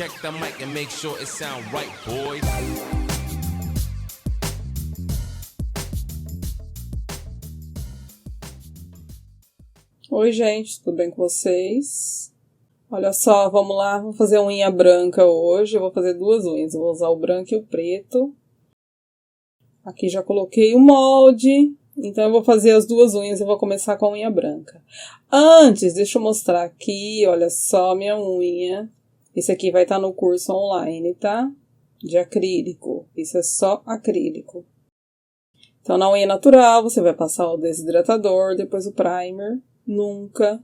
check the mic and make sure it sound right, boys. Oi, gente, tudo bem com vocês? Olha só, vamos lá, vou fazer unha branca hoje. Eu vou fazer duas unhas, eu vou usar o branco e o preto. Aqui já coloquei o molde, então eu vou fazer as duas unhas e vou começar com a unha branca. Antes, deixa eu mostrar aqui, olha só minha unha. Esse aqui vai estar no curso online, tá? De acrílico, isso é só acrílico. Então, na unha natural, você vai passar o desidratador, depois o primer. Nunca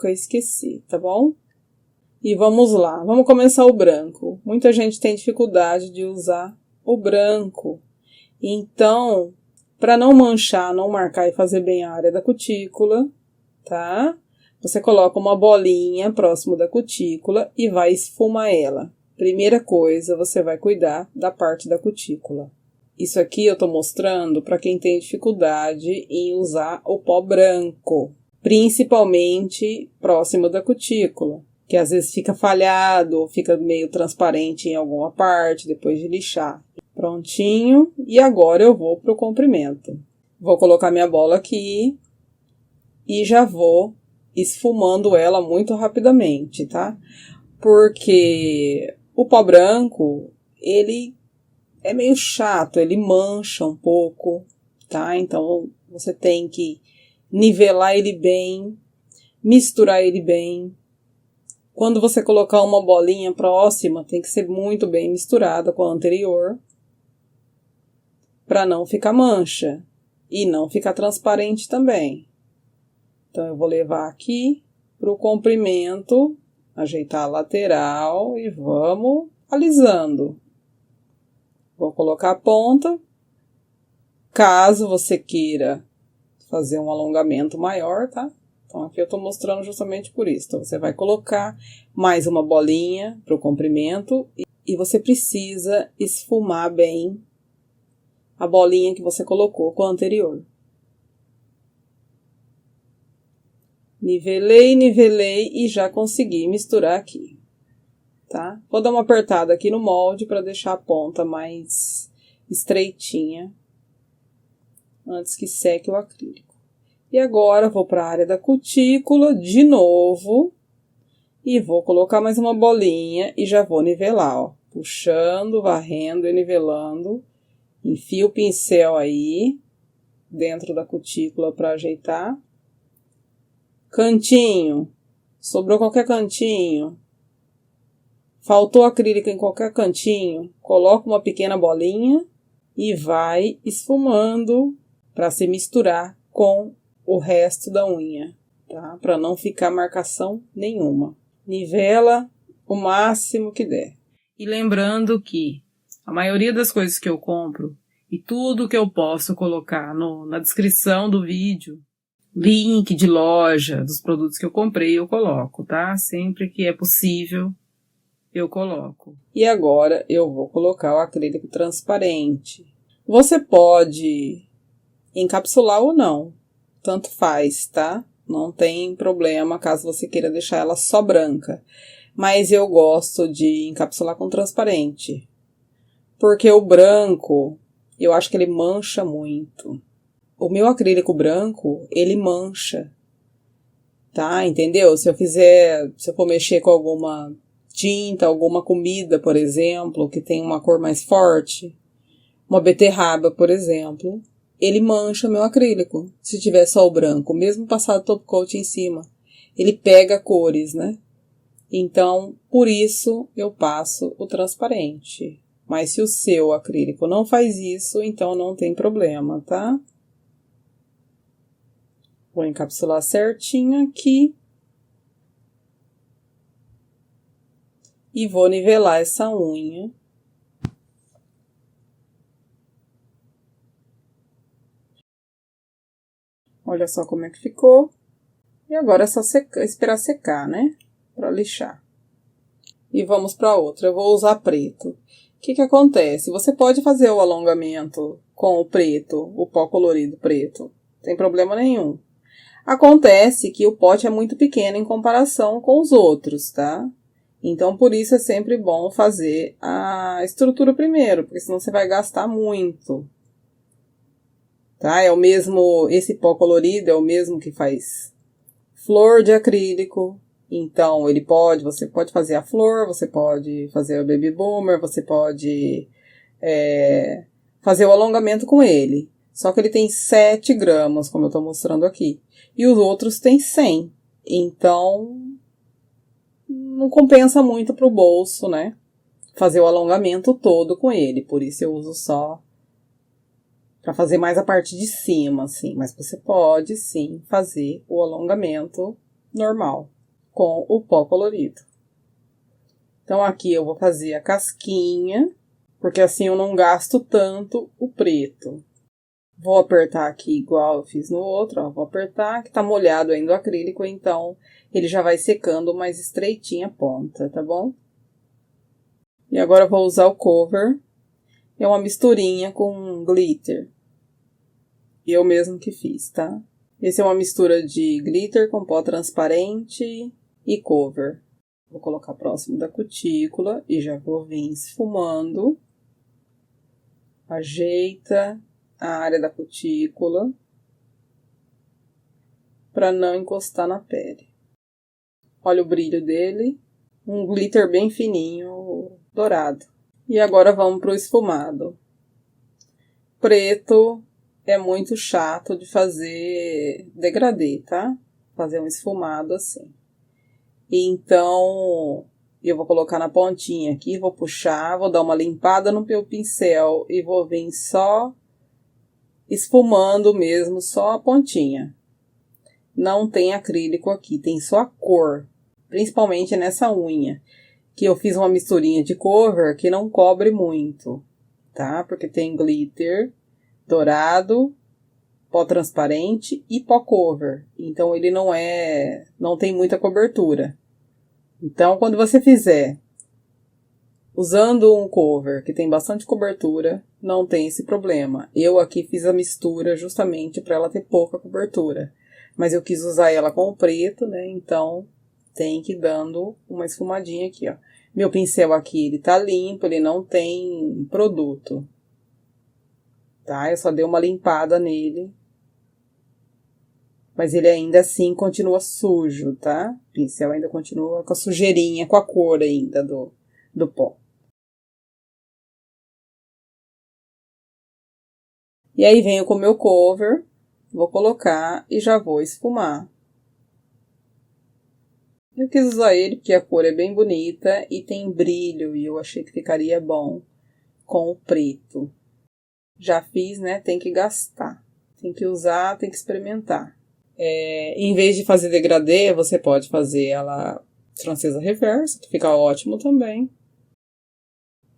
esqueci, tá bom? E vamos lá, vamos começar o branco. Muita gente tem dificuldade de usar o branco. Então, para não manchar, não marcar e fazer bem a área da cutícula, tá? Você coloca uma bolinha próximo da cutícula e vai esfumar ela. Primeira coisa, você vai cuidar da parte da cutícula. Isso aqui eu tô mostrando para quem tem dificuldade em usar o pó branco. Principalmente próximo da cutícula, que às vezes fica falhado ou fica meio transparente em alguma parte depois de lixar. Prontinho, e agora eu vou pro comprimento. Vou colocar minha bola aqui e já vou esfumando ela muito rapidamente, tá? Porque o pó branco, ele é meio chato, ele mancha um pouco, tá? Então você tem que nivelar ele bem, misturar ele bem. Quando você colocar uma bolinha próxima, tem que ser muito bem misturada com a anterior, para não ficar mancha e não ficar transparente também. Então, eu vou levar aqui para o comprimento, ajeitar a lateral e vamos alisando. Vou colocar a ponta. Caso você queira fazer um alongamento maior, tá? Então, aqui eu tô mostrando justamente por isso. Então, você vai colocar mais uma bolinha pro comprimento e você precisa esfumar bem a bolinha que você colocou com a anterior. Nivelei e já consegui misturar aqui, tá? Vou dar uma apertada aqui no molde para deixar a ponta mais estreitinha antes que seque o acrílico. E agora vou para a área da cutícula de novo e vou colocar mais uma bolinha e já vou nivelar, ó, puxando, varrendo e nivelando. Enfio o pincel aí dentro da cutícula para ajeitar. Cantinho, sobrou qualquer cantinho, faltou acrílico em qualquer cantinho, coloca uma pequena bolinha e vai esfumando para se misturar com o resto da unha, tá? Para não ficar marcação nenhuma. Nivela o máximo que der. E lembrando que a maioria das coisas que eu compro e tudo que eu posso colocar na descrição do vídeo, link de loja dos produtos que eu comprei, eu coloco, tá? Sempre que é possível, eu coloco. E agora eu vou colocar o acrílico transparente. Você pode encapsular ou não, tanto faz, tá? Não tem problema caso você queira deixar ela só branca. Mas eu gosto de encapsular com transparente. Porque o branco, eu acho que ele mancha muito. O meu acrílico branco, ele mancha. Tá? Entendeu? Se eu for mexer com alguma tinta, alguma comida, por exemplo, que tem uma cor mais forte, uma beterraba, por exemplo, ele mancha meu acrílico, se tiver só o branco, mesmo passado top coat em cima. Ele pega cores, né? Então, por isso eu passo o transparente. Mas se o seu acrílico não faz isso, então não tem problema, tá? Vou encapsular certinho aqui. E vou nivelar essa unha. Olha só como é que ficou. E agora é só esperar secar, né? Pra lixar. E vamos pra outra. Eu vou usar preto. O que acontece? Você pode fazer o alongamento com o preto, o pó colorido preto. Não tem problema nenhum. Acontece que o pote é muito pequeno em comparação com os outros, tá? Então, por isso é sempre bom fazer a estrutura primeiro, porque senão você vai gastar muito. Tá? É o mesmo, esse pó colorido é o mesmo que faz flor de acrílico. Então, você pode fazer a flor, você pode fazer o baby boomer, você pode fazer o alongamento com ele. Só que ele tem 7 gramas, como eu estou mostrando aqui. E os outros têm 100. Então, não compensa muito pro bolso, né? Fazer o alongamento todo com ele. Por isso eu uso só para fazer mais a parte de cima, assim. Mas você pode, sim, fazer o alongamento normal com o pó colorido. Então, aqui eu vou fazer a casquinha, porque assim eu não gasto tanto o preto. Vou apertar aqui igual eu fiz no outro, ó. Vou apertar, que tá molhado ainda o acrílico, então ele já vai secando mais estreitinha a ponta, tá bom? E agora eu vou usar o cover. É uma misturinha com glitter. Eu mesmo que fiz, tá? Esse é uma mistura de glitter com pó transparente e cover. Vou colocar próximo da cutícula e já vou vir esfumando. Ajeita a área da cutícula para não encostar na pele. Olha o brilho dele, um glitter bem fininho, dourado. E agora vamos para o esfumado. Preto é muito chato de fazer degradê, tá? Fazer um esfumado assim. Então, eu vou colocar na pontinha aqui, vou puxar, vou dar uma limpada no meu pincel e vou vir só esfumando mesmo, só a pontinha. Não tem acrílico aqui, tem só a cor, principalmente nessa unha, que eu fiz uma misturinha de cover que não cobre muito, tá? Porque tem glitter dourado, pó transparente e pó cover. Então, ele não tem muita cobertura. Então, quando você fizer usando um cover que tem bastante cobertura, não tem esse problema. Eu aqui fiz a mistura justamente para ela ter pouca cobertura. Mas eu quis usar ela com o preto, né? Então, tem que ir dando uma esfumadinha aqui, ó. Meu pincel aqui, ele tá limpo, ele não tem produto. Tá? Eu só dei uma limpada nele. Mas ele ainda assim continua sujo, tá? O pincel ainda continua com a sujeirinha, com a cor ainda do pó. E aí venho com o meu cover, vou colocar e já vou esfumar. Eu quis usar ele porque a cor é bem bonita e tem brilho e eu achei que ficaria bom com o preto. Já fiz, né? Tem que gastar. Tem que usar, tem que experimentar. Em vez de fazer degradê, você pode fazer ela francesa reversa, que fica ótimo também.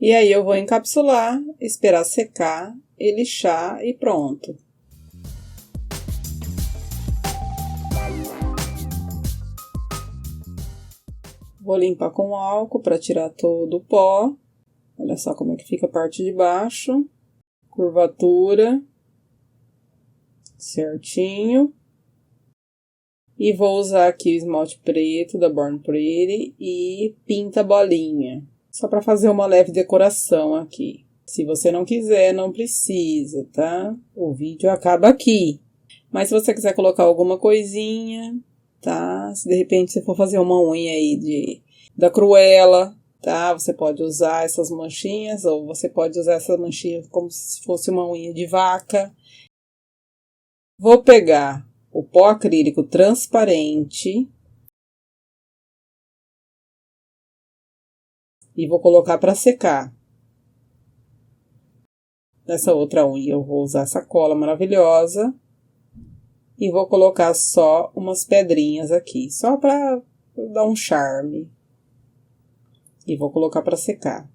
E aí eu vou encapsular, esperar secar e lixar e pronto. Vou limpar com álcool para tirar todo o pó. Olha só como é que fica a parte de baixo. Curvatura. Certinho. E vou usar aqui o esmalte preto da Born Pretty e pinta bolinha. Só para fazer uma leve decoração aqui. Se você não quiser, não precisa, tá? O vídeo acaba aqui. Mas se você quiser colocar alguma coisinha, tá? Se de repente você for fazer uma unha aí da Cruella, tá? Você pode usar essas manchinhas, ou você pode usar essas manchinhas como se fosse uma unha de vaca. Vou pegar o pó acrílico transparente e vou colocar para secar. Nessa outra unha eu vou usar essa cola maravilhosa e vou colocar só umas pedrinhas aqui, só para dar um charme. E vou colocar para secar.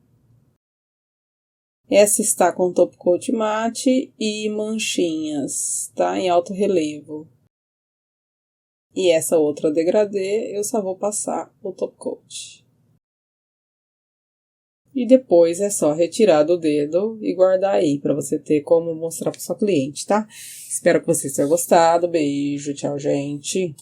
Essa está com top coat mate e manchinhas, tá? Em alto relevo. E essa outra degradê, eu só vou passar o top coat. E depois é só retirar do dedo e guardar aí, para você ter como mostrar para sua cliente, tá? Espero que vocês tenham gostado. Beijo, tchau, gente!